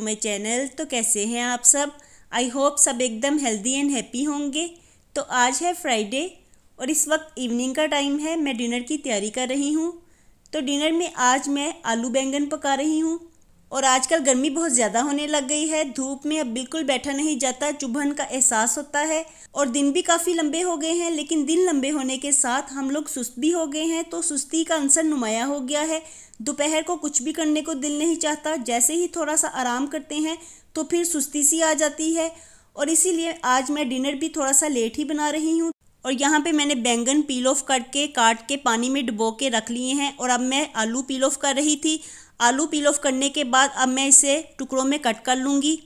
My channel. तो कैसे हैं आप सब? आई होप सब एकदम हेल्दी एंड हैप्पी होंगे। तो आज है फ्राइडे और इस वक्त इवनिंग का टाइम है। मैं डिनर की तैयारी कर रही हूँ। तो डिनर में आज मैं आलू बैंगन पका रही हूँ। और आजकल गर्मी बहुत ज़्यादा होने लग गई है। धूप में अब बिल्कुल बैठा नहीं जाता, चुभन का एहसास होता है। और दिन भी काफ़ी लंबे हो गए हैं, लेकिन दिन लंबे होने के साथ हम लोग सुस्त भी हो गए हैं। तो सुस्ती का अंसर नुमाया हो गया है। दोपहर को कुछ भी करने को दिल नहीं चाहता। जैसे ही थोड़ा सा आराम करते हैं तो फिर सुस्ती सी आ जाती है। और इसीलिए आज मैं डिनर भी थोड़ा सा लेट ही बना रही हूँ। और यहाँ पे मैंने बैंगन पील ऑफ करके काट के पानी में डुबो के रख लिए हैं। और अब मैं आलू पील ऑफ कर रही थी। आलू पील ऑफ करने के बाद अब मैं इसे टुकड़ों में कट कर लूँगी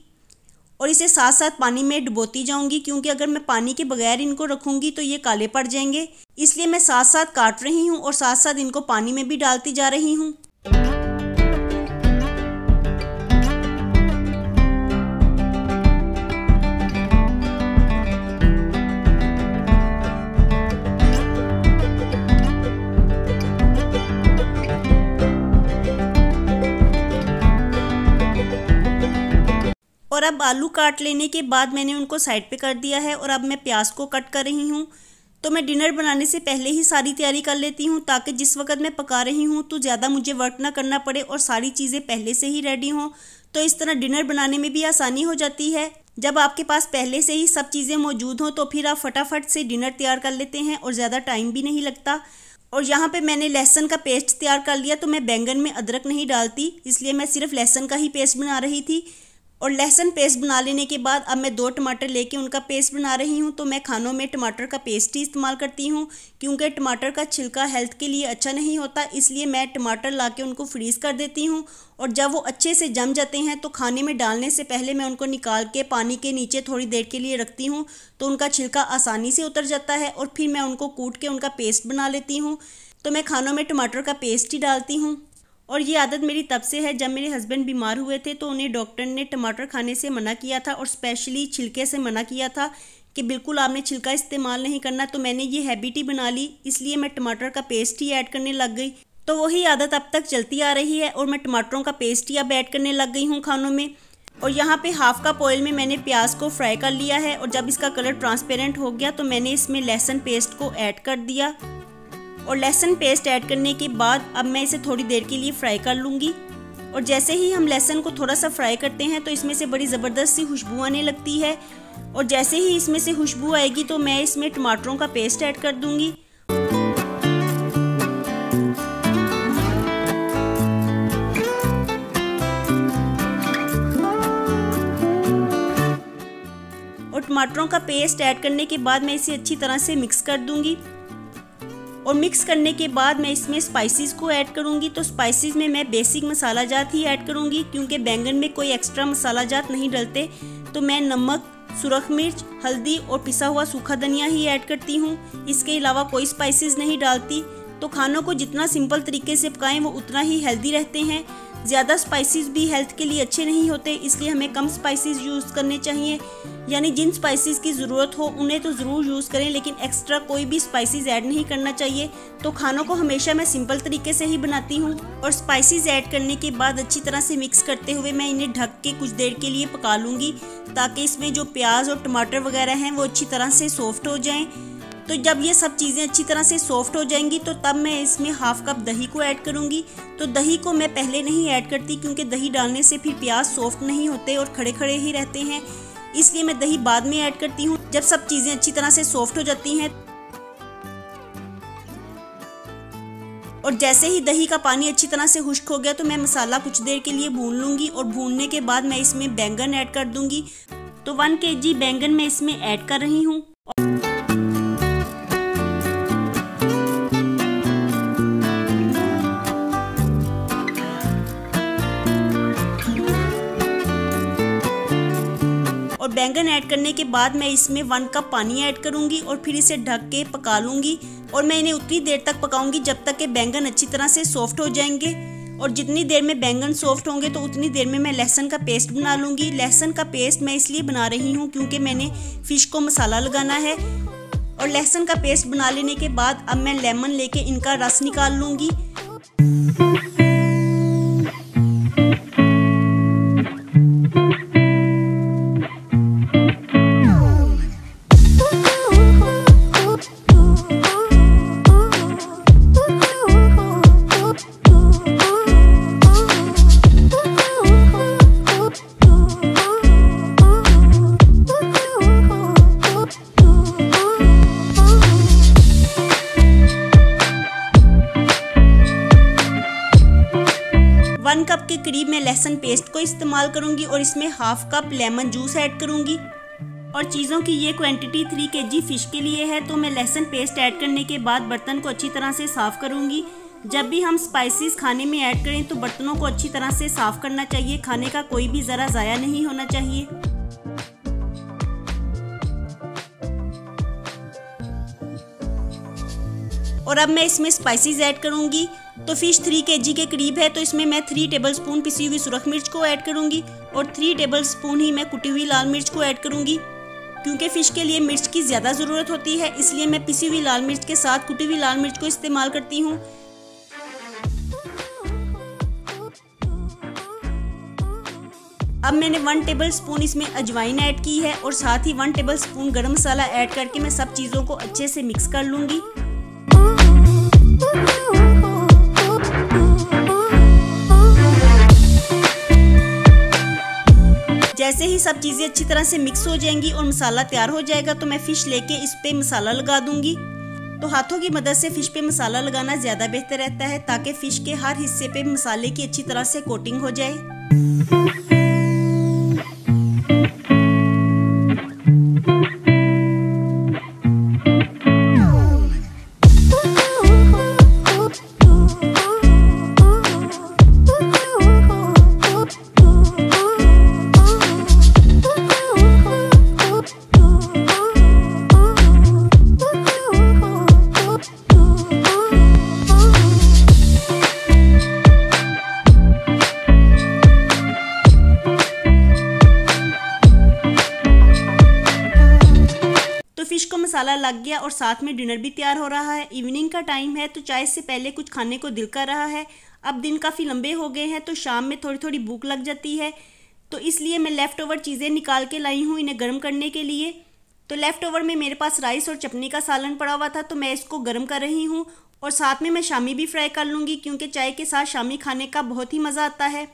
और इसे साथ साथ पानी में डुबोती जाऊँगी, क्योंकि अगर मैं पानी के बगैर इनको रखूँगी तो ये काले पड़ जाएंगे। इसलिए मैं साथ साथ काट रही हूँ और साथ साथ इनको पानी में भी डालती जा रही हूँ। और अब आलू काट लेने के बाद मैंने उनको साइड पे कर दिया है और अब मैं प्याज को कट कर रही हूँ। तो मैं डिनर बनाने से पहले ही सारी तैयारी कर लेती हूँ, ताकि जिस वक्त मैं पका रही हूँ तो ज़्यादा मुझे वर्क ना करना पड़े और सारी चीज़ें पहले से ही रेडी हों। तो इस तरह डिनर बनाने में भी आसानी हो जाती है। जब आपके पास पहले से ही सब चीज़ें मौजूद हों तो फिर आप फटाफट से डिनर तैयार कर लेते हैं और ज़्यादा टाइम भी नहीं लगता। और यहाँ पे मैंने लहसुन का पेस्ट तैयार कर लिया। तो मैं बैंगन में अदरक नहीं डालती, इसलिए मैं सिर्फ लहसुन का ही पेस्ट बना रही थी। और लहसुन पेस्ट बना लेने के बाद अब मैं 2 टमाटर लेके उनका पेस्ट बना रही हूँ। तो मैं खानों में टमाटर का पेस्ट ही इस्तेमाल करती हूँ, क्योंकि टमाटर का छिलका हेल्थ के लिए अच्छा नहीं होता। इसलिए मैं टमाटर लाके उनको फ्रीज़ कर देती हूँ। और जब वो अच्छे से जम जाते हैं तो खाने में डालने से पहले मैं उनको निकाल के पानी के नीचे थोड़ी देर के लिए रखती हूँ, तो उनका छिलका आसानी से उतर जाता है। और फिर मैं उनको कूट के उनका पेस्ट बना लेती हूँ। तो मैं खानों में टमाटर का पेस्ट ही डालती हूँ। और ये आदत मेरी तब से है, जब मेरे हस्बैंड बीमार हुए थे तो उन्हें डॉक्टर ने टमाटर खाने से मना किया था और स्पेशली छिलके से मना किया था कि बिल्कुल आपने छिलका इस्तेमाल नहीं करना। तो मैंने ये हैबिट ही बना ली, इसलिए मैं टमाटर का पेस्ट ही ऐड करने लग गई। तो वही आदत अब तक चलती आ रही है और मैं टमाटरों का पेस्ट ही अब ऐड करने लग गई हूँ खानों में। और यहाँ पे हाफ कप ऑयल में मैंने प्याज को फ्राई कर लिया है। और जब इसका कलर ट्रांसपेरेंट हो गया तो मैंने इसमें लहसुन पेस्ट को ऐड कर दिया। और लहसुन पेस्ट ऐड करने के बाद अब मैं इसे थोड़ी देर के लिए फ्राई कर लूँगी। और जैसे ही हम लहसुन को थोड़ा सा फ्राई करते हैं तो इसमें से बड़ी ज़बरदस्त सी खुशबू आने लगती है। और जैसे ही इसमें से खुशबू आएगी तो मैं इसमें टमाटरों का पेस्ट ऐड कर दूँगी। और टमाटरों का पेस्ट ऐड करने के बाद मैं इसे अच्छी तरह से मिक्स कर दूँगी। और मिक्स करने के बाद मैं इसमें स्पाइसेस को ऐड करूंगी। तो स्पाइसेस में मैं बेसिक मसाला जात ही ऐड करूंगी, क्योंकि बैंगन में कोई एक्स्ट्रा मसाला जात नहीं डलते। तो मैं नमक, सुरख मिर्च, हल्दी और पिसा हुआ सूखा धनिया ही ऐड करती हूँ। इसके अलावा कोई स्पाइसेस नहीं डालती। तो खानों को जितना सिंपल तरीके से पकाएं वो उतना ही हेल्दी रहते हैं। ज़्यादा स्पाइसेस भी हेल्थ के लिए अच्छे नहीं होते, इसलिए हमें कम स्पाइसेस यूज़ करने चाहिए। यानी जिन स्पाइसेस की ज़रूरत हो उन्हें तो ज़रूर यूज़ करें, लेकिन एक्स्ट्रा कोई भी स्पाइसेस ऐड नहीं करना चाहिए। तो खानों को हमेशा मैं सिंपल तरीके से ही बनाती हूँ। और स्पाइसेस ऐड करने के बाद अच्छी तरह से मिक्स करते हुए मैं इन्हें ढक के कुछ देर के लिए पका लूँगी, ताकि इसमें जो प्याज और टमाटर वगैरह हैं वो अच्छी तरह से सॉफ्ट हो जाएँ। तो जब ये सब चीज़ें अच्छी तरह से सॉफ्ट हो जाएंगी तो तब मैं इसमें हाफ कप दही को ऐड करूँगी। तो दही को मैं पहले नहीं ऐड करती, क्योंकि दही डालने से फिर प्याज सॉफ्ट नहीं होते और खड़े खड़े ही रहते हैं। इसलिए मैं दही बाद में ऐड करती हूँ, जब सब चीज़ें अच्छी तरह से सॉफ्ट हो जाती हैं। और जैसे ही दही का पानी अच्छी तरह से खुश्क हो गया तो मैं मसाला कुछ देर के लिए भून लूँगी। और भूनने के बाद मैं इसमें बैंगन ऐड कर दूँगी। तो 1 kg बैंगन मैं इसमें ऐड कर रही हूँ। और बैंगन ऐड करने के बाद मैं इसमें 1 कप पानी ऐड करूंगी और फिर इसे ढक के पका लूंगी। और मैं इन्हें उतनी देर तक पकाऊंगी जब तक कि बैंगन अच्छी तरह से सॉफ्ट हो जाएंगे। और जितनी देर में बैंगन सॉफ्ट होंगे तो उतनी देर में मैं लहसुन का पेस्ट बना लूँगी। लहसुन का पेस्ट मैं इसलिए बना रही हूँ क्योंकि मैंने फ़िश को मसाला लगाना है। और लहसुन का पेस्ट बना लेने के बाद अब मैं लेमन लेके इनका रस निकाल लूँगी। 1 कप के करीब मैं लहसुन पेस्ट को इस्तेमाल करूंगी और इसमें half cup lemon juice add करूंगी। और चीज़ों की ये क्वांटिटी 3 kg फ़िश के लिए है। तो मैं लहसुन पेस्ट ऐड करने के बाद बर्तन को अच्छी तरह से साफ़ करूंगी। जब भी हम स्पाइसेस खाने में ऐड करें तो बर्तनों को अच्छी तरह से साफ़ करना चाहिए। खाने का कोई भी ज़रा ज़ाया नहीं होना चाहिए। और अब मैं इसमें स्पाइसेस ऐड करूंगी। तो फ़िश 3 kg के करीब है, तो इसमें मैं 3 टेबलस्पून पिसी हुई सुरख मिर्च को ऐड करूंगी और 3 टेबलस्पून ही मैं कुटी हुई लाल मिर्च को ऐड करूंगी। क्योंकि फ़िश के लिए मिर्च की ज़्यादा ज़रूरत होती है, इसलिए मैं पिसी हुई लाल मिर्च के साथ कुटी हुई लाल मिर्च को इस्तेमाल करती हूँ। अब मैंने 1 टेबलस्पून इसमें अजवाइन ऐड की है और साथ ही 1 टेबलस्पून गरम मसाला ऐड करके मैं सब चीज़ों को अच्छे से मिक्स कर लूँगी। जैसे ही सब चीज़ें अच्छी तरह से मिक्स हो जाएंगी और मसाला तैयार हो जाएगा तो मैं फ़िश लेके इस पे मसाला लगा दूंगी। तो हाथों की मदद से फ़िश पे मसाला लगाना ज़्यादा बेहतर रहता है ताकि फ़िश के हर हिस्से पे मसाले की अच्छी तरह से कोटिंग हो जाए। फिश को मसाला लग गया और साथ में डिनर भी तैयार हो रहा है। इवनिंग का टाइम है तो चाय से पहले कुछ खाने को दिल कर रहा है। अब दिन काफ़ी लंबे हो गए हैं तो शाम में थोड़ी थोड़ी भूख लग जाती है, तो इसलिए मैं लेफ़्ट ओवर चीज़ें निकाल के लाई हूँ इन्हें गर्म करने के लिए। तो लेफ़्ट ओवर में मेरे पास राइस और चटनी का सालन पड़ा हुआ था, तो मैं इसको गर्म कर रही हूँ और साथ में मैं शामी भी फ्राई कर लूँगी क्योंकि चाय के साथ शामी खाने का बहुत ही मज़ा आता है।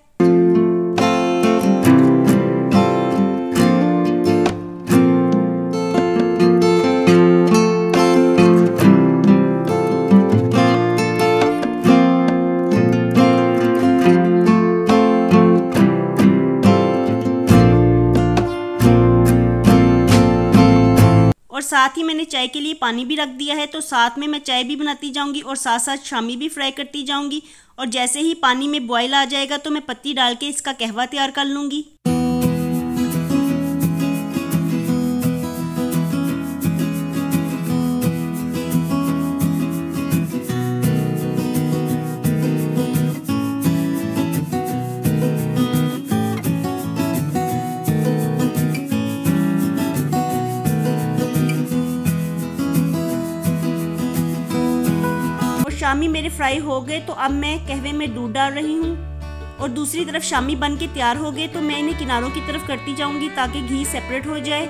और साथ ही मैंने चाय के लिए पानी भी रख दिया है, तो साथ में मैं चाय भी बनाती जाऊंगी और साथ साथ शामी भी फ्राई करती जाऊंगी। और जैसे ही पानी में बॉयल आ जाएगा तो मैं पत्ती डाल के इसका कहवा तैयार कर लूँगी। शामी मेरे फ्राई हो गए तो अब मैं कहवे में दूध डाल रही हूँ और दूसरी तरफ शामी बन के तैयार हो गए तो मैं इन्हें किनारों की तरफ करती जाऊंगी ताकि घी सेपरेट हो जाए।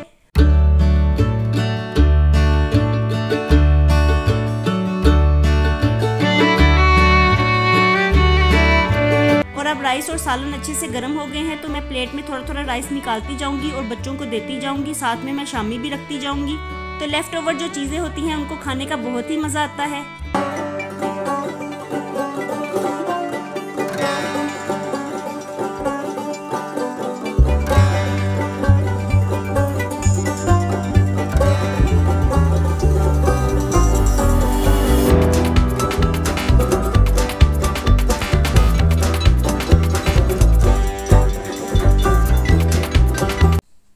और अब राइस और सालन अच्छे से गर्म हो गए हैं तो मैं प्लेट में थोड़ा थोड़ा राइस निकालती जाऊंगी और बच्चों को देती जाऊंगी। साथ में मैं शामी भी रखती जाऊंगी। तो लेफ्ट ओवर जो चीज़ें होती हैं उनको खाने का बहुत ही मज़ा आता है।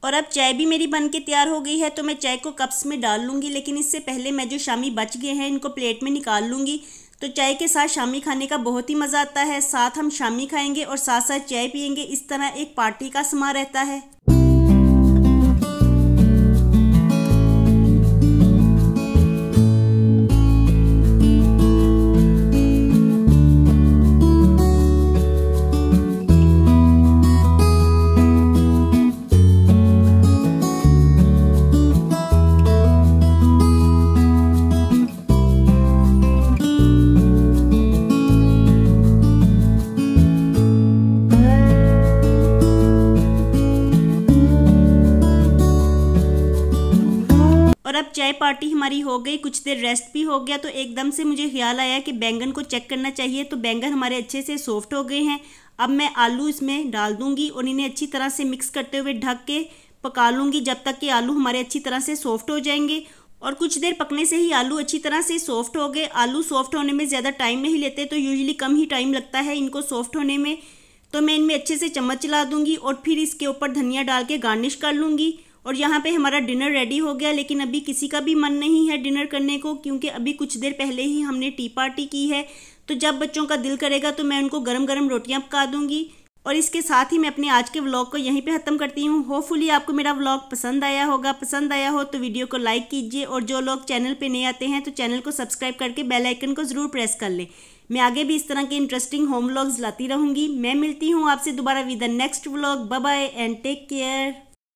और अब चाय भी मेरी बन के तैयार हो गई है तो मैं चाय को कप्स में डाल लूँगी, लेकिन इससे पहले मैं जो शामी बच गए हैं इनको प्लेट में निकाल लूँगी। तो चाय के साथ शामी खाने का बहुत ही मज़ा आता है। साथ हम शामी खाएंगे और साथ साथ चाय पियेंगे। इस तरह एक पार्टी का समा रहता है। और अब चाय पार्टी हमारी हो गई, कुछ देर रेस्ट भी हो गया तो एकदम से मुझे ख्याल आया कि बैंगन को चेक करना चाहिए। तो बैंगन हमारे अच्छे से सॉफ्ट हो गए हैं। अब मैं आलू इसमें डाल दूंगी और इन्हें अच्छी तरह से मिक्स करते हुए ढक के पका लूँगी जब तक कि आलू हमारे अच्छी तरह से सॉफ्ट हो जाएंगे। और कुछ देर पकने से ही आलू अच्छी तरह से सॉफ्ट हो गए। आलू सॉफ्ट होने में ज़्यादा टाइम नहीं लेते, तो यूजुअली कम ही टाइम लगता है इनको सॉफ्ट होने में। तो मैं इनमें अच्छे से चम्मच चला दूंगी और फिर इसके ऊपर धनिया डाल के गार्निश कर लूँगी। और यहाँ पे हमारा डिनर रेडी हो गया, लेकिन अभी किसी का भी मन नहीं है डिनर करने को, क्योंकि अभी कुछ देर पहले ही हमने टी पार्टी की है। तो जब बच्चों का दिल करेगा तो मैं उनको गरम गरम रोटियाँ पका दूँगी। और इसके साथ ही मैं अपने आज के व्लॉग को यहीं पे ख़त्म करती हूँ। होपफुली आपको मेरा व्लॉग पसंद आया होगा। पसंद आया हो तो वीडियो को लाइक कीजिए, और जो लोग चैनल पे नए आते हैं तो चैनल को सब्सक्राइब करके बेल आइकन को ज़रूर प्रेस कर लें। मैं आगे भी इस तरह के इंटरेस्टिंग होम व्लॉग्स लाती रहूँगी। मैं मिलती हूँ आपसे दोबारा with the next vlog. Bye bye and take care.